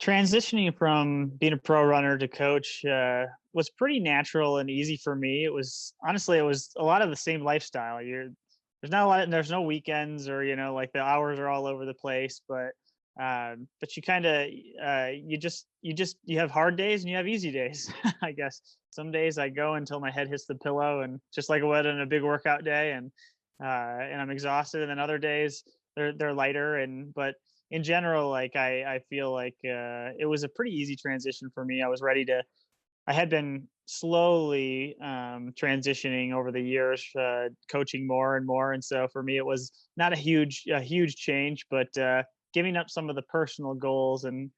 Transitioning from being a pro runner to coach was pretty natural and easy for me. It was honestly, it was a lot of the same lifestyle. There's not a lot, there's no weekends or like the hours are all over the place, but you kind of you have hard days and you have easy days. I guess some days I go until my head hits the pillow and just like what in a big workout day and I'm exhausted, and then other days they're lighter and but in general, like I feel like it was a pretty easy transition for me. I had been slowly transitioning over the years, coaching more and more, and so for me, it was not a huge change, but giving up some of the personal goals and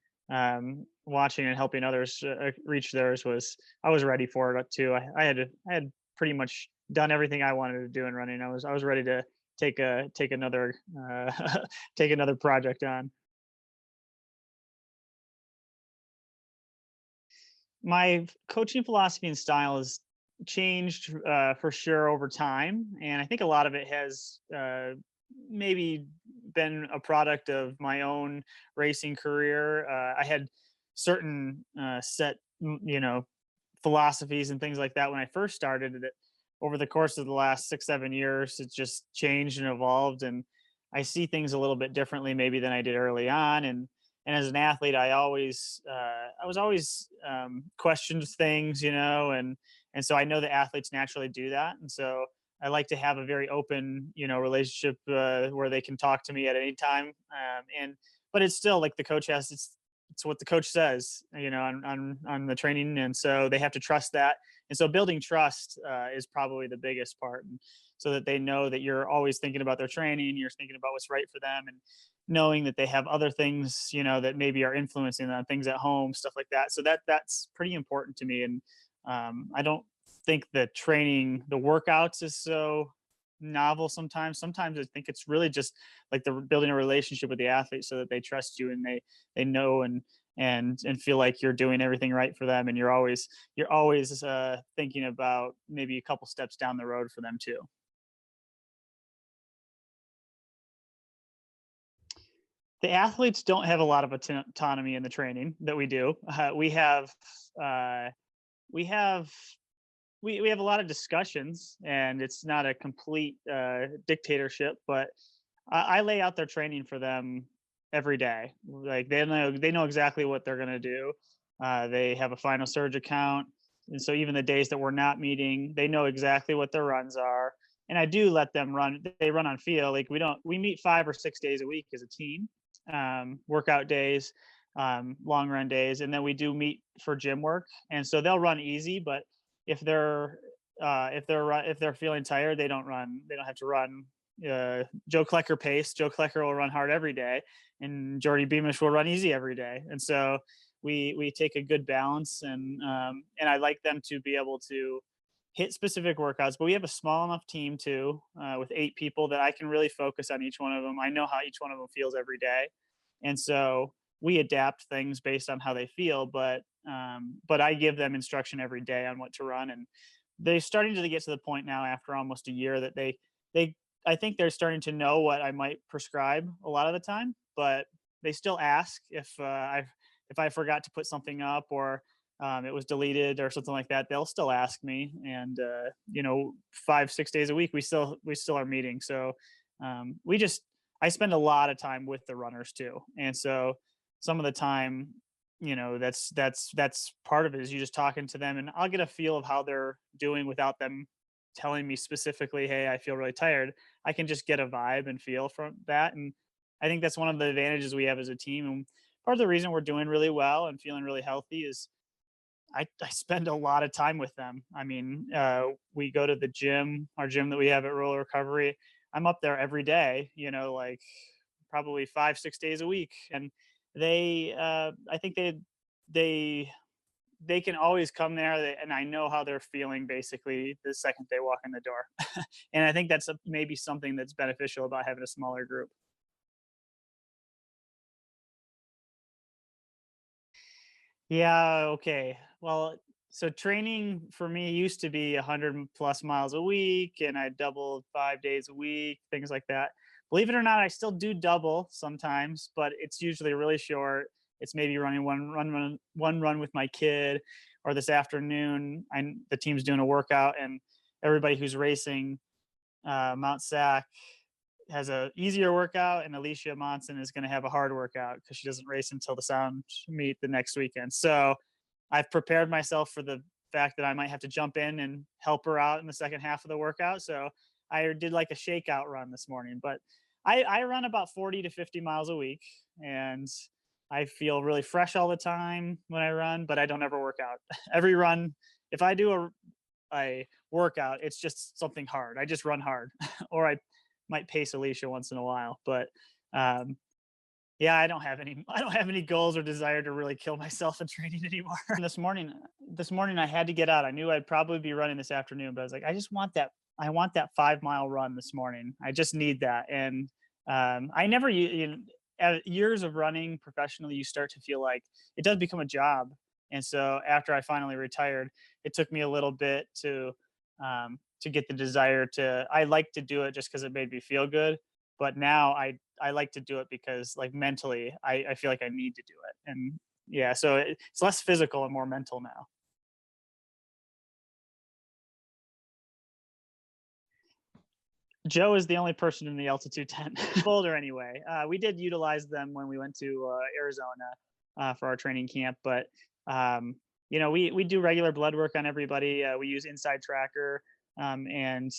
watching and helping others reach theirs was I was ready for it too. I had pretty much done everything I wanted to do in running. I was ready to take another take another project on. My coaching philosophy and style has changed for sure over time, and I think a lot of it has maybe been a product of my own racing career. I had certain set, philosophies and things like that when I first started. That over the course of the last 6, 7 years, it's just changed and evolved, and I see things a little bit differently maybe than I did early on. And as an athlete, I was always questioned things, and so I know that athletes naturally do that, and so I like to have a very open, relationship where they can talk to me at any time, and but it's still like the coach has it's what the coach says, on the training, and so they have to trust that, and so building trust is probably the biggest part, and so that they know that you're always thinking about their training, you're thinking about what's right for them, and knowing that they have other things, that maybe are influencing them, things at home, stuff like that. So that's pretty important to me. And I don't think the training, the workouts is so novel sometimes. Sometimes I think it's really just like the building a relationship with the athlete so that they trust you and they know and feel like you're doing everything right for them, and you're always thinking about maybe a couple steps down the road for them too. The athletes don't have a lot of autonomy in the training that we do. Uh, we have we have a lot of discussions, and it's not a complete dictatorship. But I lay out their training for them every day. Like they know exactly what they're going to do. They have a final surge account, and so even the days that we're not meeting, they know exactly what their runs are. And I do let them run. They run on feel. Like we meet 5 or 6 days a week as a team, workout days, long run days, and then we do meet for gym work. And so they'll run easy, but if they're if they're feeling tired, they don't run. They don't have to run Joe Klecker pace. Joe Klecker will run hard every day, and Jordy Beamish will run easy every day. And so we take a good balance, and I like them to be able to hit specific workouts. But we have a small enough team too, with 8 people, that I can really focus on each one of them. I know how each one of them feels every day, and so we adapt things based on how they feel. But I give them instruction every day on what to run, and they're starting to get to the point now after almost a year that they I think they're starting to know what I might prescribe a lot of the time, but they still ask if I forgot to put something up or it was deleted or something like that. They'll still ask me, and 5 6 days a week we still are meeting. So we just I spend a lot of time with the runners too, and so some of the time, that's part of it is you just talking to them, and I'll get a feel of how they're doing without them telling me specifically, hey, I feel really tired. I can just get a vibe and feel from that, and I think that's one of the advantages we have as a team. And part of the reason we're doing really well and feeling really healthy is I spend a lot of time with them. I mean, we go to the gym, our gym that we have at Rural Recovery. I'm up there every day, like probably 5 6 days a week, and I think they they can always come there, and I know how they're feeling basically the second they walk in the door. And I think that's maybe something that's beneficial about having a smaller group. Yeah, okay. Well, so training for me used to be 100 plus miles a week, and I doubled 5 days a week, things like that. Believe it or not, I still do double sometimes, but it's usually really short. it's maybe running one run with my kid, or this afternoon, the team's doing a workout, and everybody who's racing Mount Sac has a easier workout, and Alicia Monson is going to have a hard workout because she doesn't race until the Sound meet the next weekend. So I've prepared myself for the fact that I might have to jump in and help her out in the second half of the workout. So I did like a shakeout run this morning, but I run about 40 to 50 miles a week, and I feel really fresh all the time when I run, but I don't ever work out. Every run, if I do a workout, it's just something hard. I just run hard, or I might pace Alicia once in a while. But um, yeah, I don't have any goals or desire to really kill myself in training anymore. This morning I had to get out. I knew I'd probably be running this afternoon, but I was like, I want that 5 mile run this morning. I just need that. And I never, years of running professionally, you start to feel like it does become a job. And so after I finally retired, it took me a little bit to get the desire to. I like to do it just because it made me feel good, but now I like to do it because, like, mentally, I feel like I need to do it. And yeah, so it's less physical and more mental now. Joe is the only person in the altitude tent. Boulder anyway. We did utilize them when we went to Arizona for our training camp, but we do regular blood work on everybody. We use Inside Tracker, and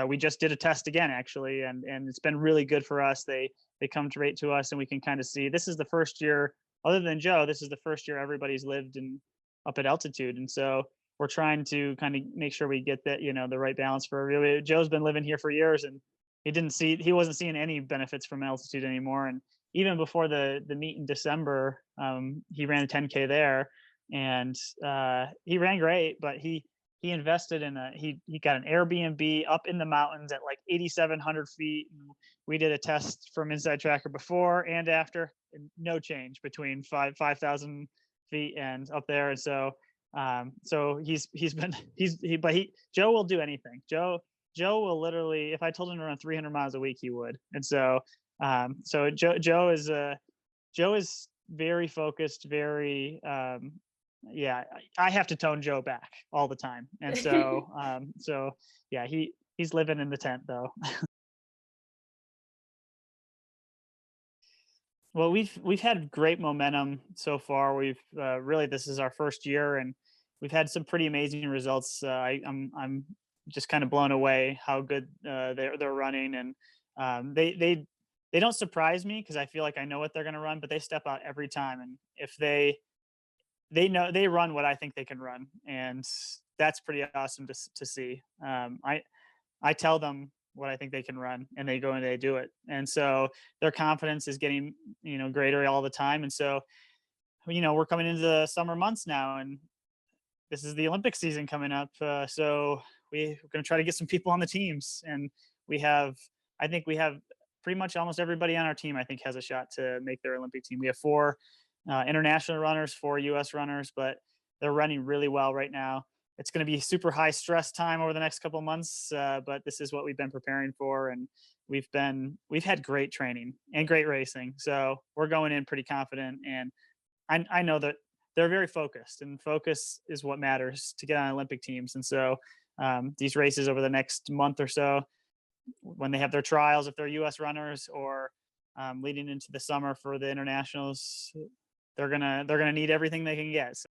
we just did a test again actually, and it's been really good for us. They come right to us, and we can kind of see. This is the first year, other than Joe, this is the first year everybody's lived in up at altitude, and so we're trying to kind of make sure we get that, the right balance for everybody. Joe's been living here for years, and he wasn't seeing any benefits from altitude anymore. And even before the meet in December, he ran a 10K there, and he ran great, but he invested in he got an Airbnb up in the mountains at like 8,700 feet. And we did a test from Inside Tracker before and after, and no change between 5,000 feet and up there. And so he's been Joe will do anything. Joe will literally, if I told him to run 300 miles a week, he would. And so Joe is very focused, very yeah. I have to tone Joe back all the time, and so yeah, he's living in the tent though. Well, we've had great momentum so far. We've really, this is our first year, and we've had some pretty amazing results. I'm just kind of blown away how good they're running, and they don't surprise me because I feel like I know what they're going to run, but they step out every time, and if they know they run what I think they can run, and that's pretty awesome to see. I tell them what I think they can run, and they go and they do it. And so their confidence is getting, greater all the time. And so, we're coming into the summer months now, and this is the Olympic season coming up. So we're going to try to get some people on the teams, and I think we have pretty much almost everybody on our team, I think, has a shot to make their Olympic team. We have 4 international runners, 4 U.S. runners, but they're running really well right now. It's going to be super high stress time over the next couple of months, but this is what we've been preparing for, and we've had great training and great racing. So we're going in pretty confident, and I know that they're very focused, and focus is what matters to get on Olympic teams. And so these races over the next month or so, when they have their trials, if they're U.S. runners, or leading into the summer for the internationals, they're gonna need everything they can get. So